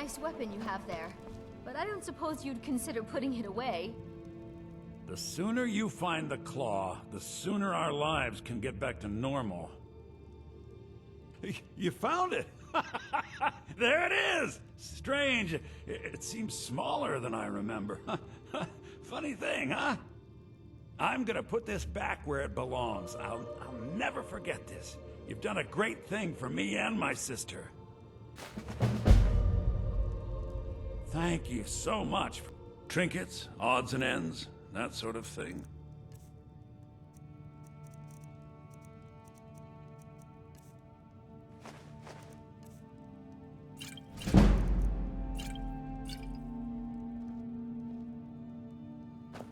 nice weapon you have there, but I don't suppose you'd consider putting it away. The sooner you find the claw, the sooner our lives can get back to normal. You found it! There it is! Strange. It seems smaller than I remember. Funny thing, huh? I'm gonna put this back where it belongs. I'll never forget this. You've done a great thing for me and my sister. Thank you so much. Trinkets, odds and ends, that sort of thing.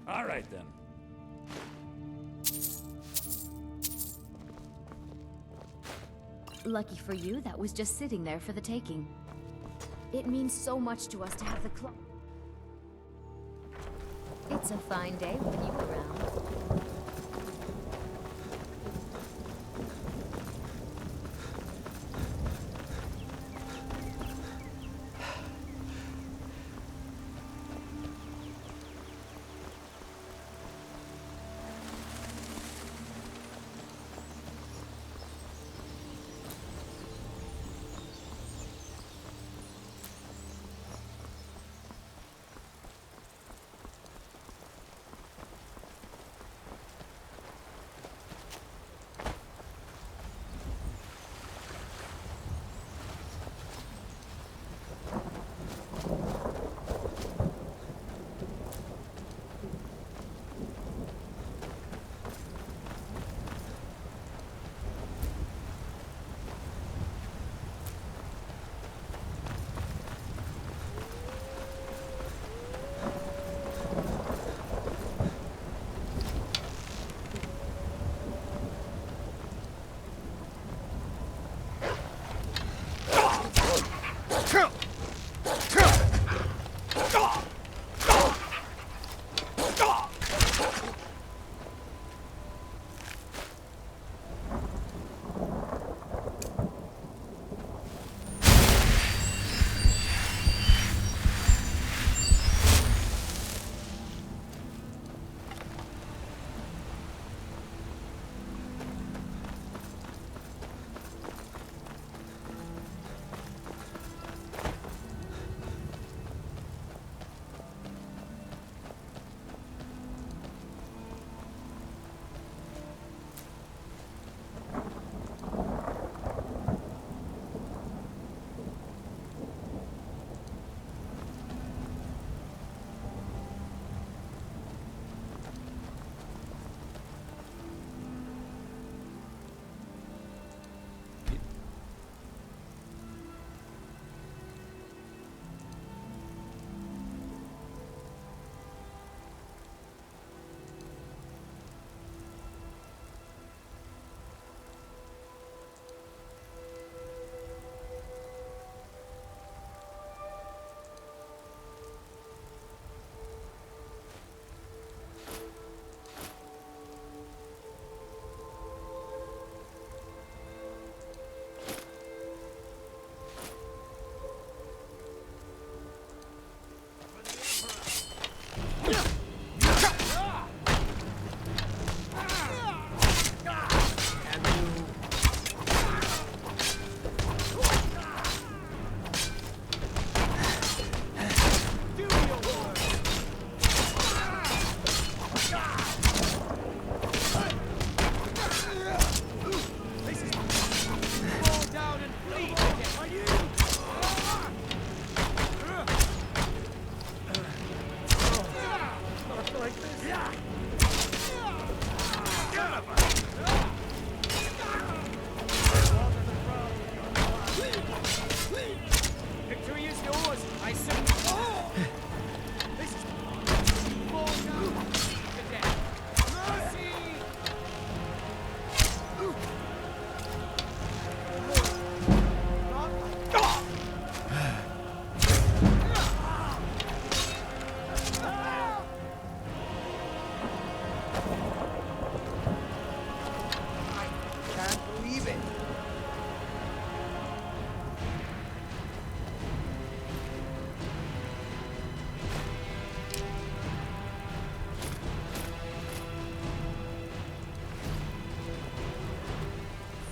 All right, then. Lucky for you, that was just sitting there for the taking. It means so much to us to have the claw. It's a fine day with you around.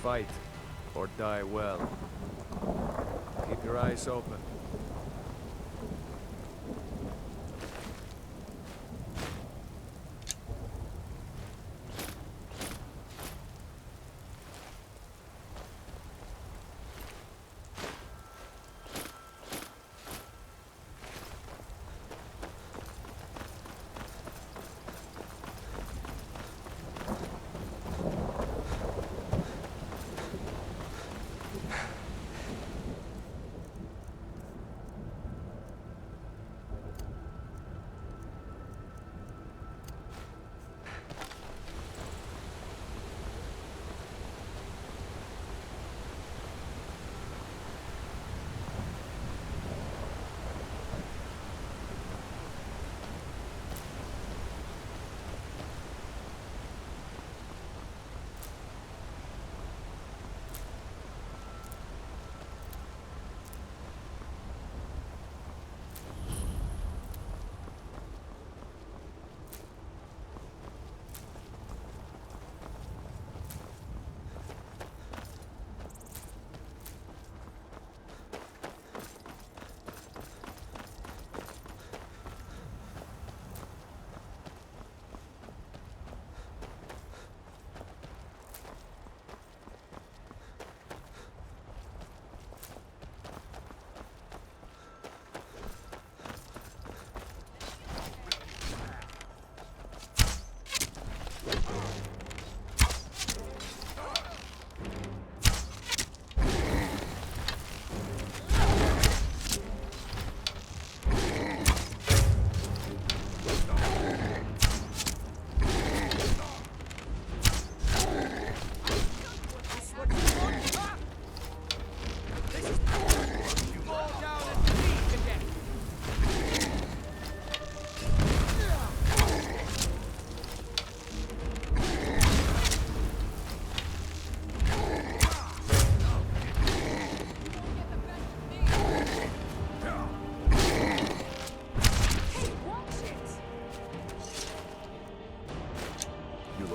fight, or die well. Keep your eyes open.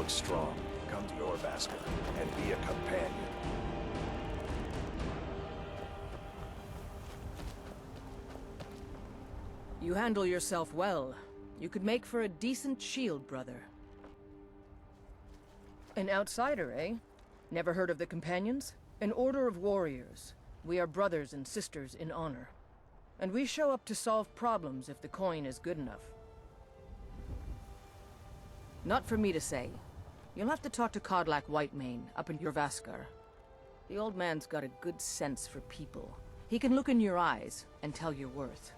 Strong. Come to your basket and be a companion. You handle yourself well. You could make for a decent shield, brother. An outsider, eh? Never heard of the Companions? An order of warriors. We are brothers and sisters in honor. And we show up to solve problems if the coin is good enough. Not for me to say. You'll have to talk to Kodlak Whitemane up in Jorvaskar. The old man's got a good sense for people. He can look in your eyes and tell your worth.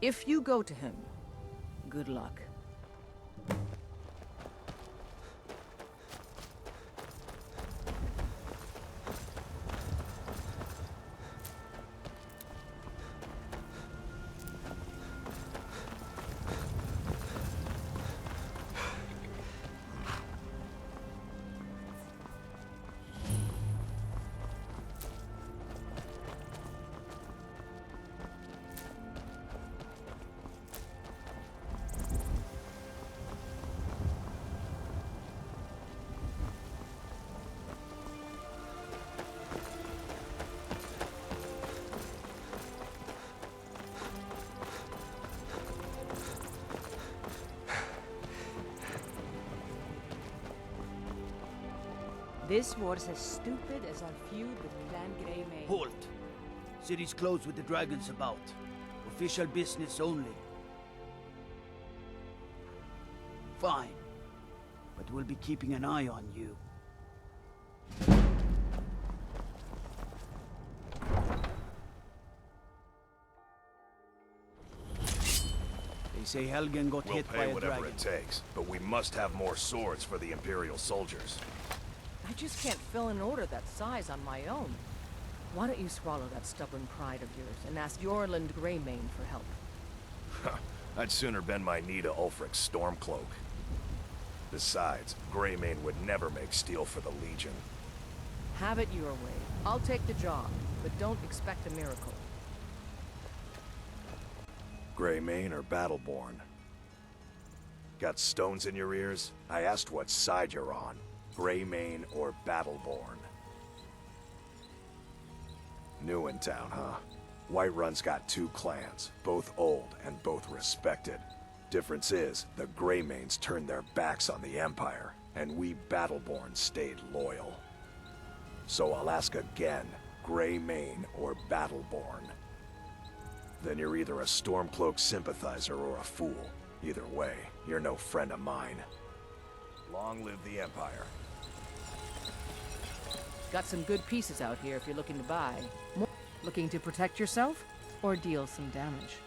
If you go to him, good luck. This war's as stupid as our feud with Clan Greymane. Halt! City's closed with the dragons about. Official business only. Fine. But we'll be keeping an eye on you. They say Helgen got We'll hit by pay a whatever dragon. it takes, but we must have more swords for the Imperial soldiers. I just can't fill an order that size on my own. Why don't you swallow that stubborn pride of yours and ask Yorland Greymane for help? I'd sooner bend my knee to Ulfric's Stormcloak. Besides, Greymane would never make steel for the Legion. Have it your way. I'll take the job, but don't expect a miracle. Greymane or Battleborn? Got stones in your ears? I asked what side you're on. Greymane or Battleborn? New in town, huh? Whiterun's got two clans, both old and both respected. Difference is, the Greymanes turned their backs on the Empire, and we Battleborn stayed loyal. So I'll ask again, Greymane or Battleborn? Then you're either a Stormcloak sympathizer or a fool. Either way, you're no friend of mine. Long live the Empire. Got some good pieces out here if you're looking to buy. Looking to protect yourself or deal some damage?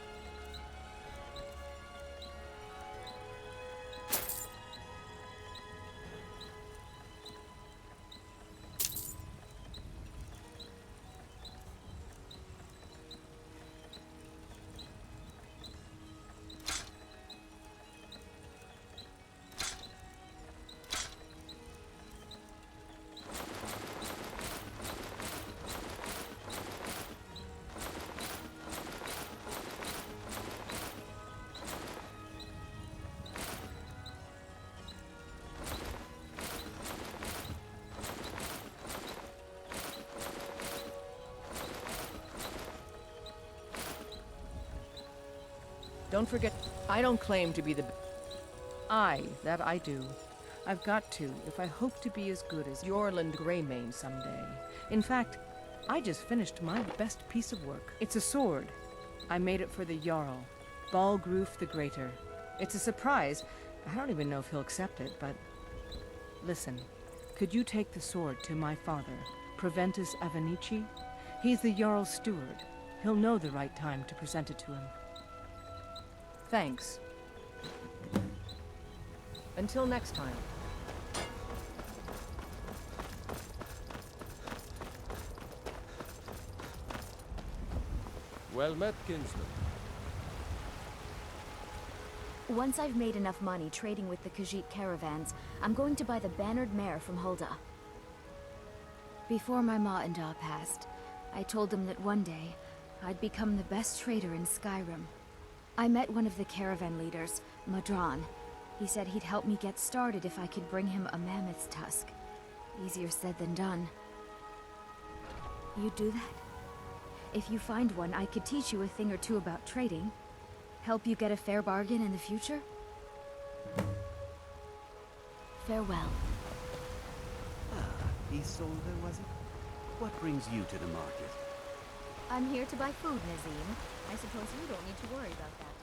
Don't forget, I don't claim to be the... That I do. I've got to, if I hope to be as good as Yorland Greymane someday. In fact, I just finished my best piece of work. It's a sword. I made it for the Jarl, Balgroof the Greater. It's a surprise. I don't even know if he'll accept it, but... Listen, could you take the sword to my father, Proventus Avenici? He's the Jarl's steward. He'll know the right time to present it to him. Thanks. Until next time. Well met, kinsman. Once I've made enough money trading with the Khajiit caravans, I'm going to buy the bannered mare from Hulda. Before my ma and Da passed, I told them that one day, I'd become the best trader in Skyrim. I met one of the caravan leaders, Madran. He said he'd help me get started if I could bring him a mammoth's tusk. Easier said than done. You'd do that? If you find one, I could teach you a thing or two about trading. Help you get a fair bargain in the future? Farewell. Isolde, was it? What brings you to the market? I'm here to buy food, Nazim. I suppose you don't need to worry about that.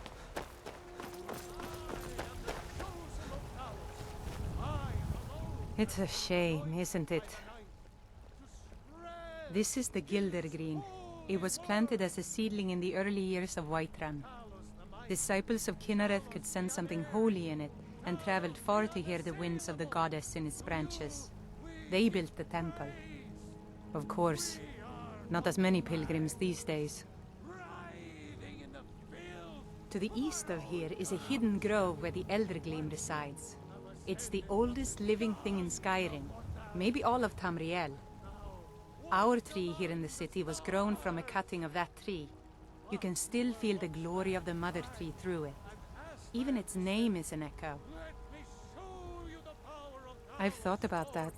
It's a shame, isn't it? This is the Gildergreen. It was planted as a seedling in the early years of Whiterun. Disciples of Kynareth could sense something holy in it, and traveled far to hear the winds of the goddess in its branches. They built the temple. Of course, not as many pilgrims these days. To the east of here is a hidden grove where the Eldergleam resides. It's the oldest living thing in Skyrim, maybe all of Tamriel. Our tree here in the city was grown from a cutting of that tree. You can still feel the glory of the mother tree through it. Even its name is an echo. I've thought about that.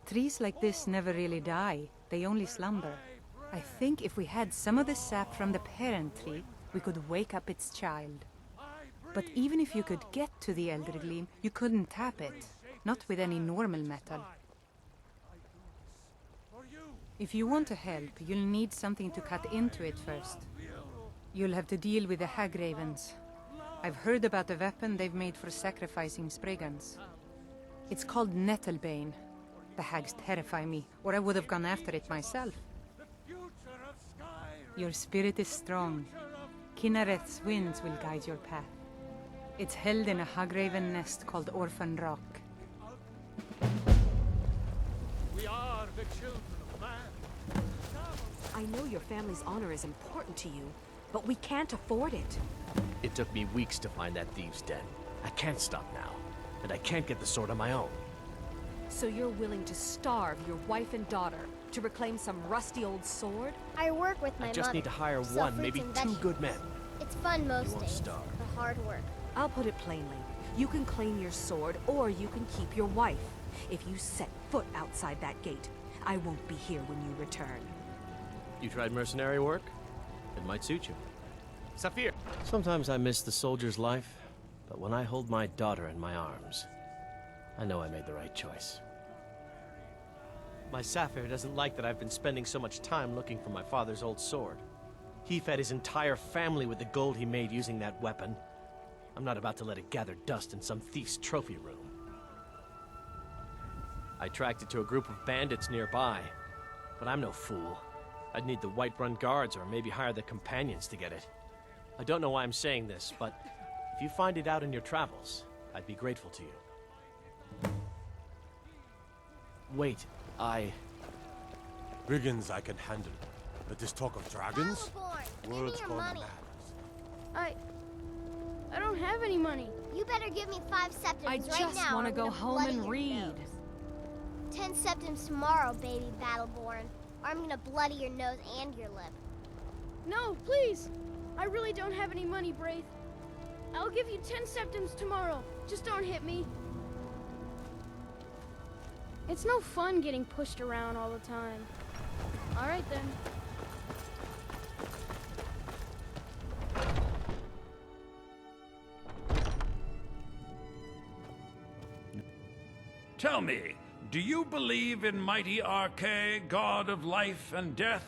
Trees like this never really die, they only slumber. I think if we had some of the sap from the parent tree, we could wake up its child. But even if you could get to the Eldergleam, you couldn't tap it. Not with any normal metal. If you want to help, you'll need something to cut into it first. You'll have to deal with the Hagravens. I've heard about the weapon they've made for sacrificing Spriggans. It's called Nettlebane. The hags terrify me, or I would have gone after it myself. Your spirit is strong. Kynareth's winds will guide your path. It's held in a Hagraven nest called Orphan Rock. We are the children of man. I know your family's honor is important to you, but we can't afford it. It took me weeks to find that thieves' den. I can't stop now, and I can't get the sword on my own. So you're willing to starve your wife and daughter to reclaim some rusty old sword? I work with my I mother. just need to hire Sell one, fruits maybe and two vegetables. good men. It's fun most won't days. starve. The hard work. I'll put it plainly. You can claim your sword, or you can keep your wife. If you set foot outside that gate, I won't be here when you return. You tried mercenary work? It might suit you. Saphir! Sometimes I miss the soldier's life, but when I hold my daughter in my arms, I know I made the right choice. My Saphir doesn't like that I've been spending so much time looking for my father's old sword. He fed his entire family with the gold he made using that weapon. I'm not about to let it gather dust in some thief's trophy room. I tracked it to a group of bandits nearby, but I'm no fool. I'd need the Whiterun guards or maybe hire the companions to get it. I don't know why I'm saying this, but if you find it out in your travels, I'd be grateful to you. Wait, Brigands I can handle. But this talk of dragons? World's gone money. mad. I don't have any money. You better give me 5 septims I right now. just want to I'm go gonna home bloody and your read. nose. 10 septims tomorrow, baby Battleborn. Or I'm gonna bloody your nose and your lip. No, please! I really don't have any money, Braith. I'll give you 10 septims tomorrow. Just don't hit me. It's no fun getting pushed around all the time. All right, then. Tell me, do you believe in mighty Arche, god of life and death?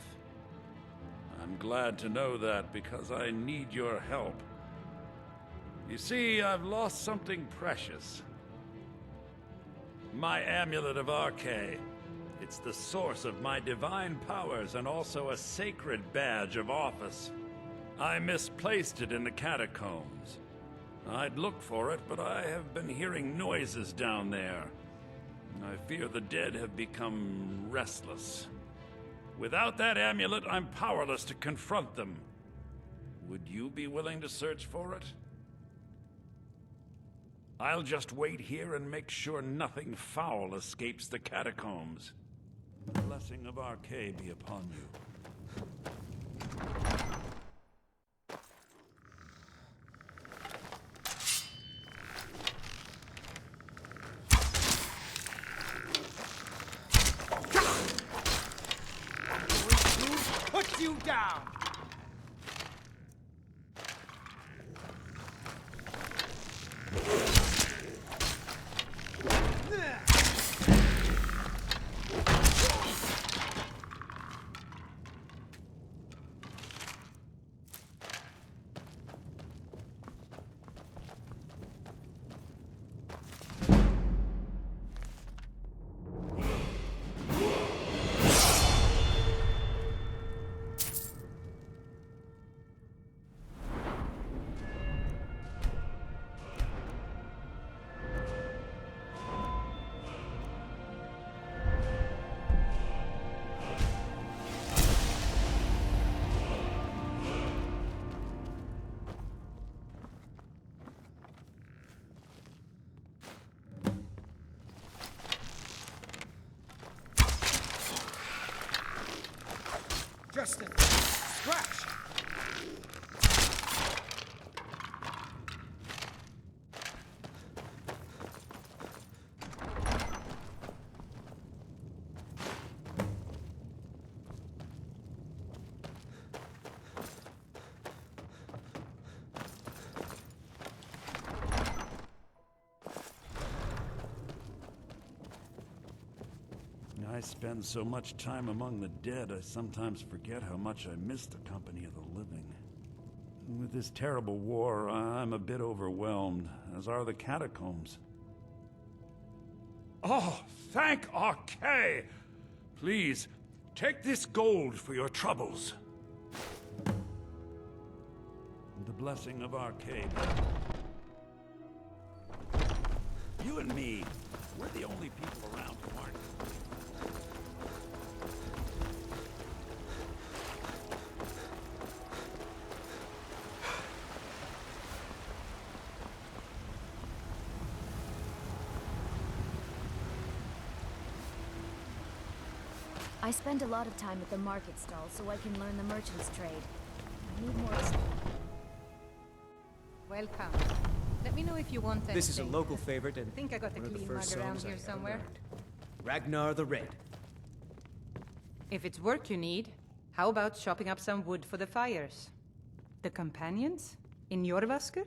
I'm glad to know that because I need your help. You see, I've lost something precious. My amulet of Arche. It's the source of my divine powers and also a sacred badge of office. I misplaced it in the catacombs. I'd look for it, but I have been hearing noises down there. I fear the dead have become restless. Without that amulet, I'm powerless to confront them. Would you be willing to search for it? I'll just wait here and make sure nothing foul escapes the catacombs. The blessing of Arche be upon you. Put you down! Just a scratch. I spend so much time among the dead, I sometimes forget how much I miss the company of the living. With this terrible war, I'm a bit overwhelmed, as are the catacombs. Oh, thank Arche! Please, take this gold for your troubles. The blessing of Arche. You and me, we're the only people around who aren't. I spend a lot of time at the market stall so I can learn the merchant's trade. I need more. Welcome. Let me know if you want anything. This is a local favorite, and I think I got a one of the clean first mug around songs I here ever somewhere. learned. Ragnar the Red. If it's work you need, How about chopping up some wood for the fires? The companions? In Jorvaskr?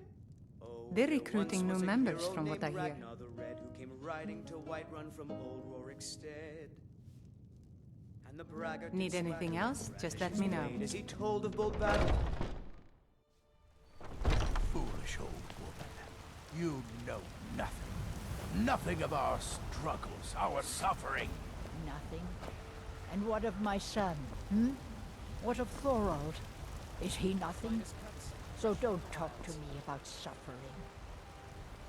They're recruiting new members from what I hear. The Red who came riding to Whiterun from old Rorikstead. And the braggart Need anything else? Just let me know. as he told of bold battle. Foolish old woman. You know nothing. Nothing of our struggles, our suffering. Nothing. And what of my son, hmm? What of Thorald? Is he nothing? So don't talk to me about suffering.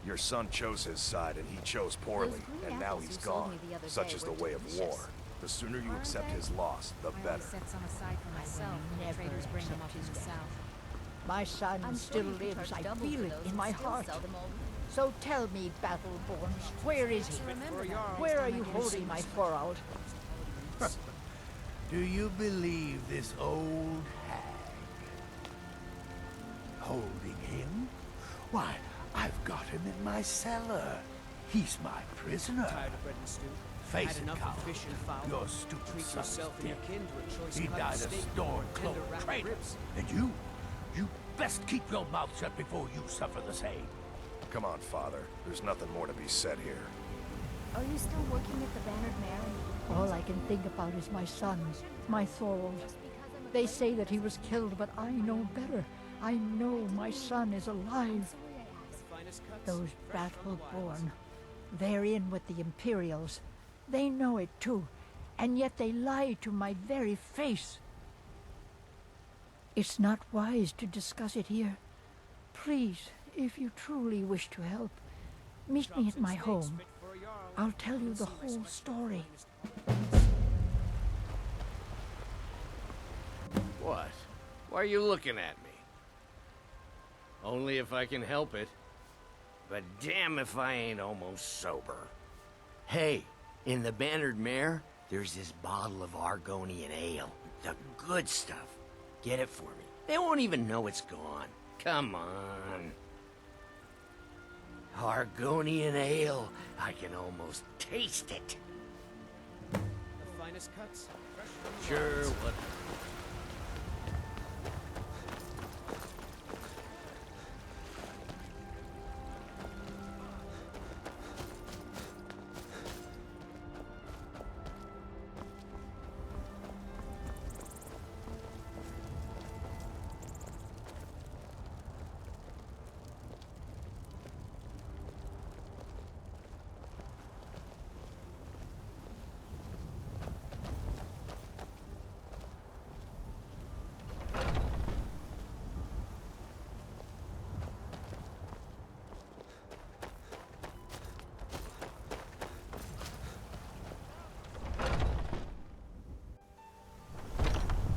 Your son chose his side and he chose poorly, and now he's gone. Such is the way of war. The sooner you accept his loss, the better. Set some aside for myself. Never Traders bring them up accept from the his south. My son still lives. I feel it in my heart. So tell me, Battleborns, where is he? Where are you holding my Thorald? Do you believe this old hag? Holding him? Why, I've got him in my cellar. He's my prisoner. Tired of bread and stew? Face Had it, enough Carl. of fish and fowl? Your stupid Treat son is yourself and your dead. kin to a choice He cut died a steak storm or tender clone rack traitor. ribs. And you best keep your mouth shut before you suffer the same. Come on, Father. There's nothing more to be said here. Are you still working at the Bannered Mare? All I can think about is my sons, my Thorald. They say that he was killed, but I know better. I know my son is alive. Those Battleborn, they're in with the Imperials. They know it too, and yet they lie to my very face. It's not wise to discuss it here. Please, if you truly wish to help, meet me at my home. I'll tell you the whole story. What? Why are you looking at me? Only if I can help it. But damn if I ain't almost sober. Hey, in the Bannered Mare, there's this bottle of Argonian ale. The good stuff. Get it for me. They won't even know it's gone. Come on. Argonian ale. I can almost taste it. The finest cuts? Fresh from the Sure, vines. what?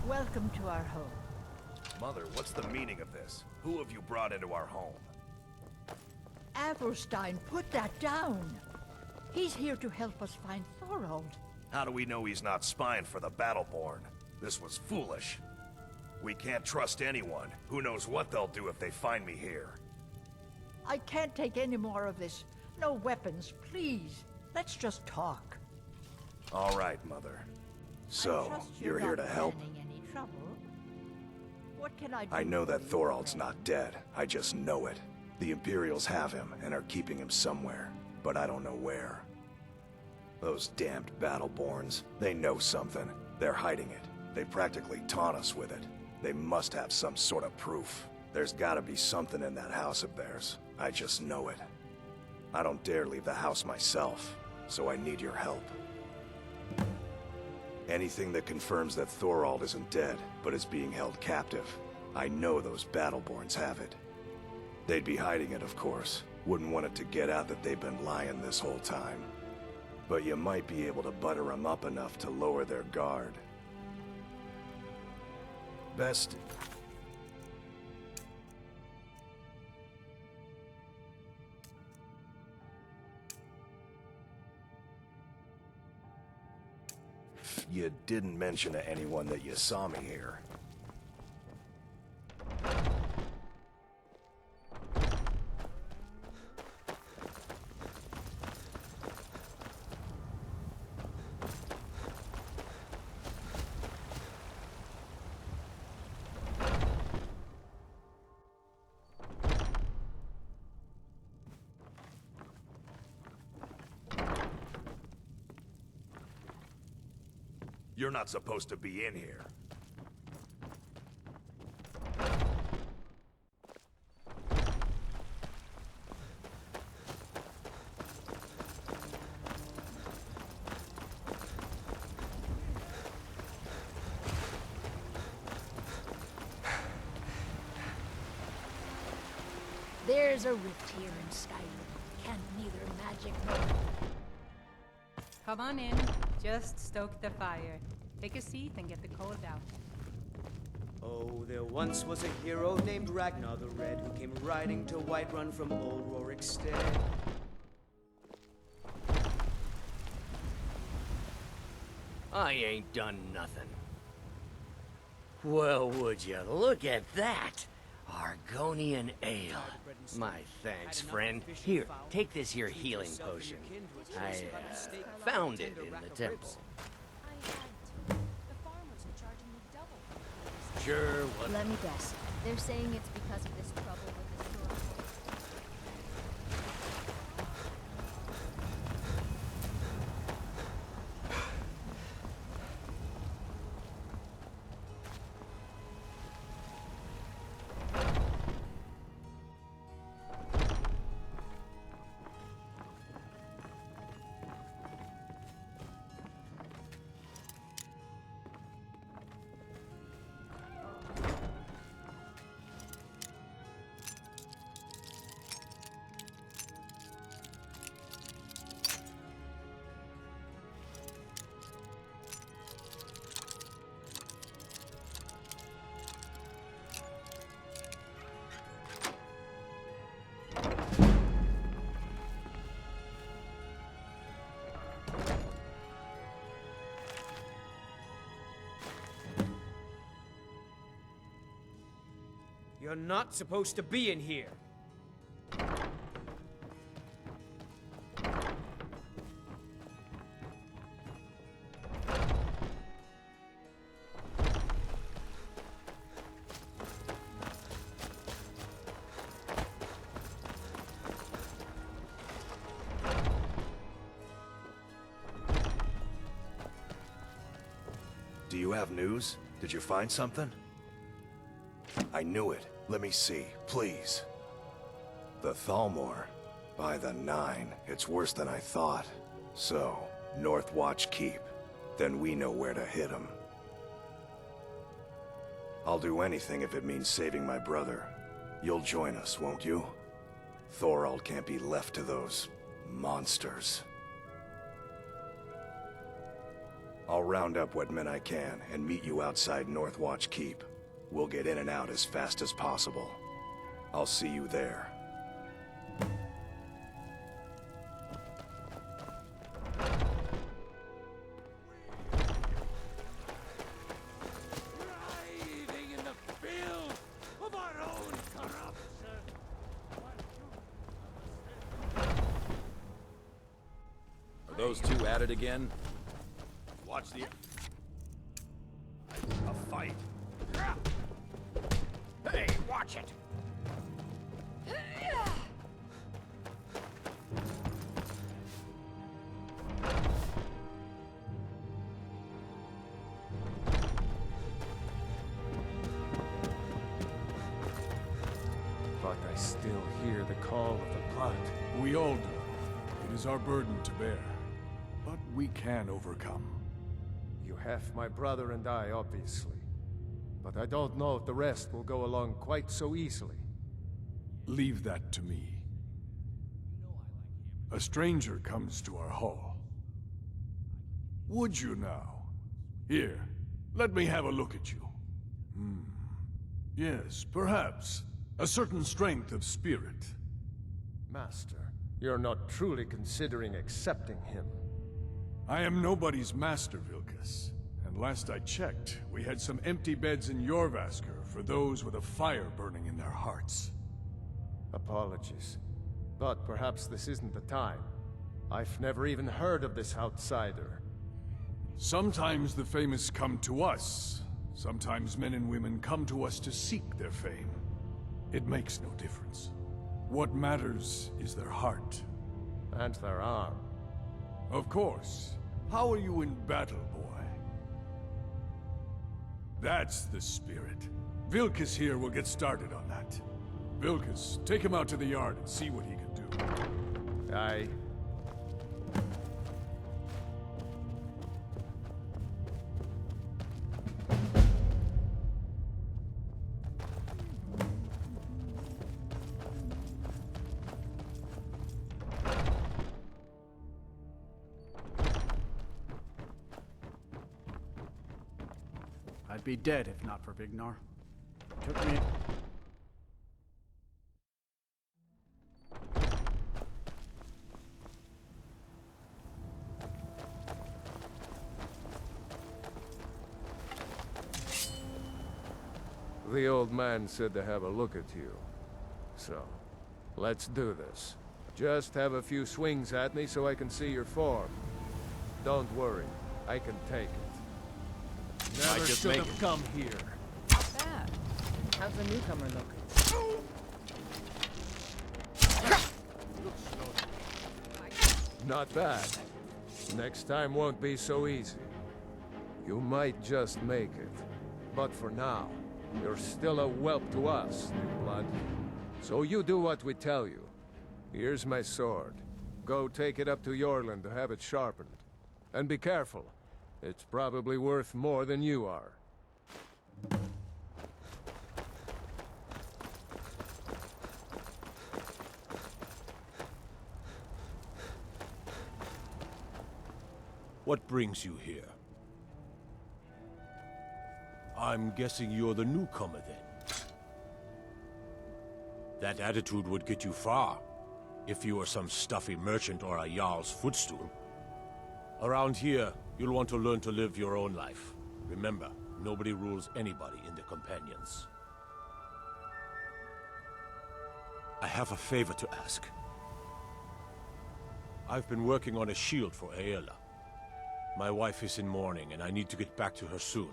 Welcome to our home. Mother, what's the meaning of this? Who have you brought into our home? Avelstein, put that down. He's here to help us find Thorald. How do we know he's not spying for the Battleborn? This was foolish. We can't trust anyone. Who knows what they'll do if they find me here? I can't take any more of this. No weapons, please. Let's just talk. All right, Mother. So, you're here to help? Any trouble? What can I do? I know that Thorald's not dead. I just know it. The Imperials have him and are keeping him somewhere, but I don't know where. Those damned Battleborns, they know something. They're hiding it. They practically taunt us with it. They must have some sort of proof. There's gotta be something in that house of theirs. I just know it. I don't dare leave the house myself, so I need your help. Anything that confirms that Thorald isn't dead, but is being held captive. I know those Battleborns have it. They'd be hiding it, of course. Wouldn't want it to get out that they've been lying this whole time. But you might be able to butter them up enough to lower their guard. Best... You didn't mention to anyone that you saw me here. You're not supposed to be in here. There's a rift here in Skyrim. Can neither magic nor... Come on in. Just stoke the fire. Take a seat and get the cold out. Oh, there once was a hero named Ragnar the Red who came riding to Whiterun from old Rorikstead. I ain't done nothing. Well, would you look at that? Argonian ale. My thanks, friend. Here, take this here healing potion. I found it in the temple. Sure, what? Let me guess. They're saying it's because of this trouble with the store. You're not supposed to be in here. Do you have news? Did you find something? I knew it. Let me see, please. The Thalmor. By the 9, it's worse than I thought. So, Northwatch Keep. Then we know where to hit him. I'll do anything if it means saving my brother. You'll join us, won't you? Thorald can't be left to those... monsters. I'll round up what men I can and meet you outside Northwatch Keep. We'll get in and out as fast as possible. I'll see you there. Writhing in the filth of our own corruption. Are those two at it again? Watch the... a fight. Hey, watch it! But I still hear the call of the blood. We all do. It is our burden to bear. But we can overcome. You have my brother and I, obviously. But I don't know if the rest will go along quite so easily. Leave that to me. A stranger comes to our hall. Would you now? Here, let me have a look at you. Yes, perhaps. A certain strength of spirit. Master, you're not truly considering accepting him. I am nobody's master, Vilkas. And last I checked, we had some empty beds in Jorvaskr for those with a fire burning in their hearts. Apologies. But perhaps this isn't the time. I've never even heard of this outsider. Sometimes the famous come to us. Sometimes men and women come to us to seek their fame. It makes no difference. What matters is their heart. And their arm. Of course. How are you in battle, boy? That's the spirit. Vilkas here will get started on that. Vilkas, take him out to the yard and see what he can do. Aye. I'd be dead if not for Vignar. Took me... The old man said to have a look at you. So, let's do this. Just have a few swings at me so I can see your form. Don't worry, I can take it. Never should have come here. Not bad. How's the newcomer look? Not bad. Next time won't be so easy. You might just make it. But for now, you're still a whelp to us, new blood. So you do what we tell you. Here's my sword. Go take it up to Yorland to have it sharpened. And be careful. It's probably worth more than you are. What brings you here? I'm guessing you're the newcomer then. That attitude would get you far, if you were some stuffy merchant or a Jarl's footstool. Around here, you'll want to learn to live your own life. Remember, nobody rules anybody in the Companions. I have a favor to ask. I've been working on a shield for Aela. My wife is in mourning, and I need to get back to her soon.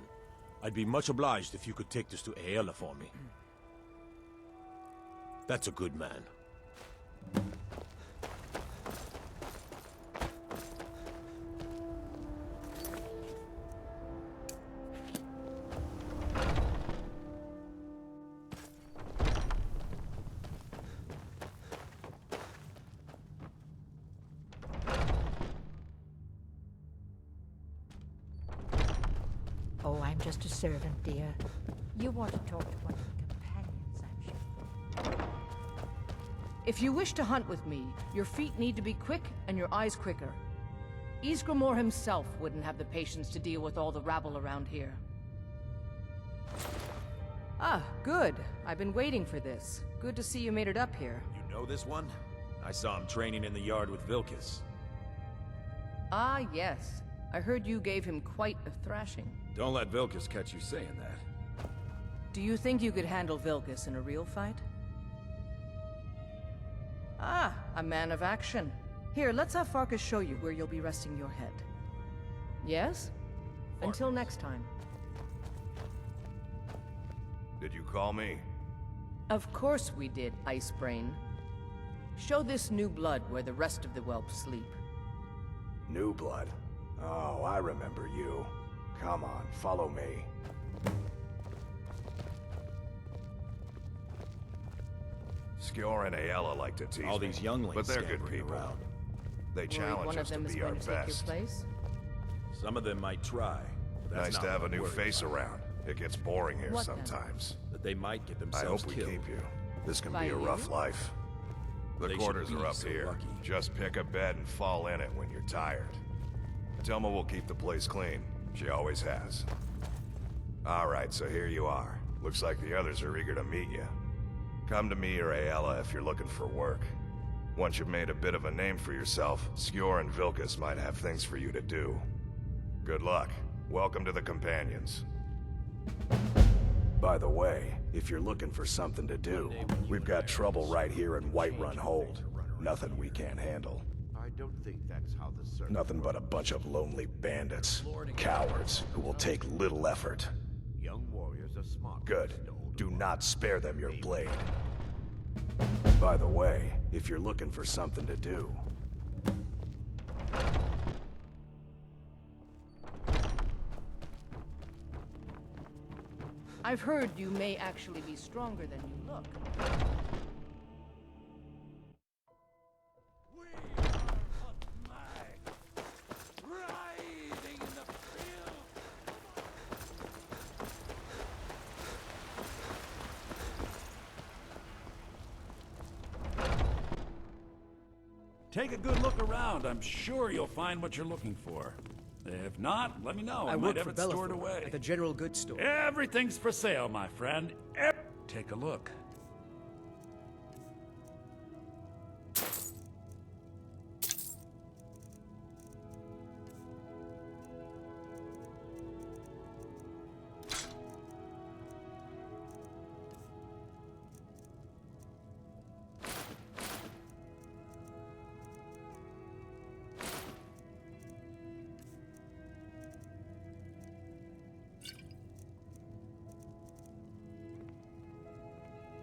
I'd be much obliged if you could take this to Aela for me. That's a good man. Oh, I'm just a servant, dear. You want to talk to one of the companions, I'm sure. If you wish to hunt with me, your feet need to be quick and your eyes quicker. Ysgramor himself wouldn't have the patience to deal with all the rabble around here. Ah, good. I've been waiting for this. Good to see you made it up here. You know this one? I saw him training in the yard with Vilkas. Ah, yes. I heard you gave him quite a thrashing. Don't let Vilkas catch you saying that. Do you think you could handle Vilkas in a real fight? Ah, a man of action. Here, let's have Farkas show you where you'll be resting your head. Yes? Until next time. Did you call me? Of course we did, Icebrain. Show this new blood where the rest of the whelps sleep. New blood? Oh, I remember you. Come on, follow me. Skjor and Aela like to tease all these younglings, but they're good people. Around. They challenge us to be our best. Some of them might try. But that's nice to have a new face around. It gets boring here What sometimes. That they might get I themselves hope we killed. keep you. This can By be a rough you? life. The They quarters should be are up so here. lucky. Just pick a bed and fall in it when you're tired. Telma will keep the place clean. She always has. Alright, so here you are. Looks like the others are eager to meet you. Come to me or Aela if you're looking for work. Once you've made a bit of a name for yourself, Skjor and Vilkas might have things for you to do. Good luck. Welcome to the Companions. By the way, if you're looking for something to do, we've got trouble right here in Whiterun Hold. Nothing we can't handle. I don't think that's how the circle Nothing but a bunch of lonely bandits. Cowards who will take little effort. Young warriors are smart. Good. Do not spare them your blade. By the way, if you're looking for something to do, I've heard you may actually be stronger than you look. Take a good look around. I'm sure you'll find what you're looking for. If not, let me know. I might have it stored away. At the general goods store. Everything's for sale, my friend. Take a look.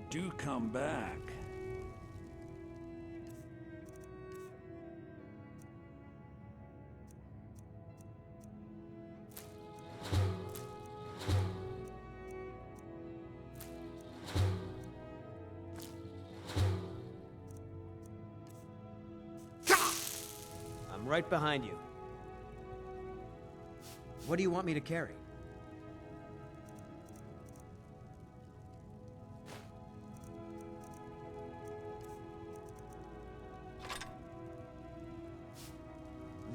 Do come back. I'm right behind you. What do you want me to carry?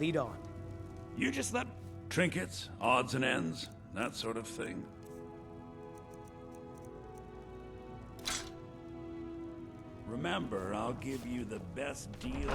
Lead on. You just let trinkets, odds and ends, that sort of thing. Remember, I'll give you the best deal.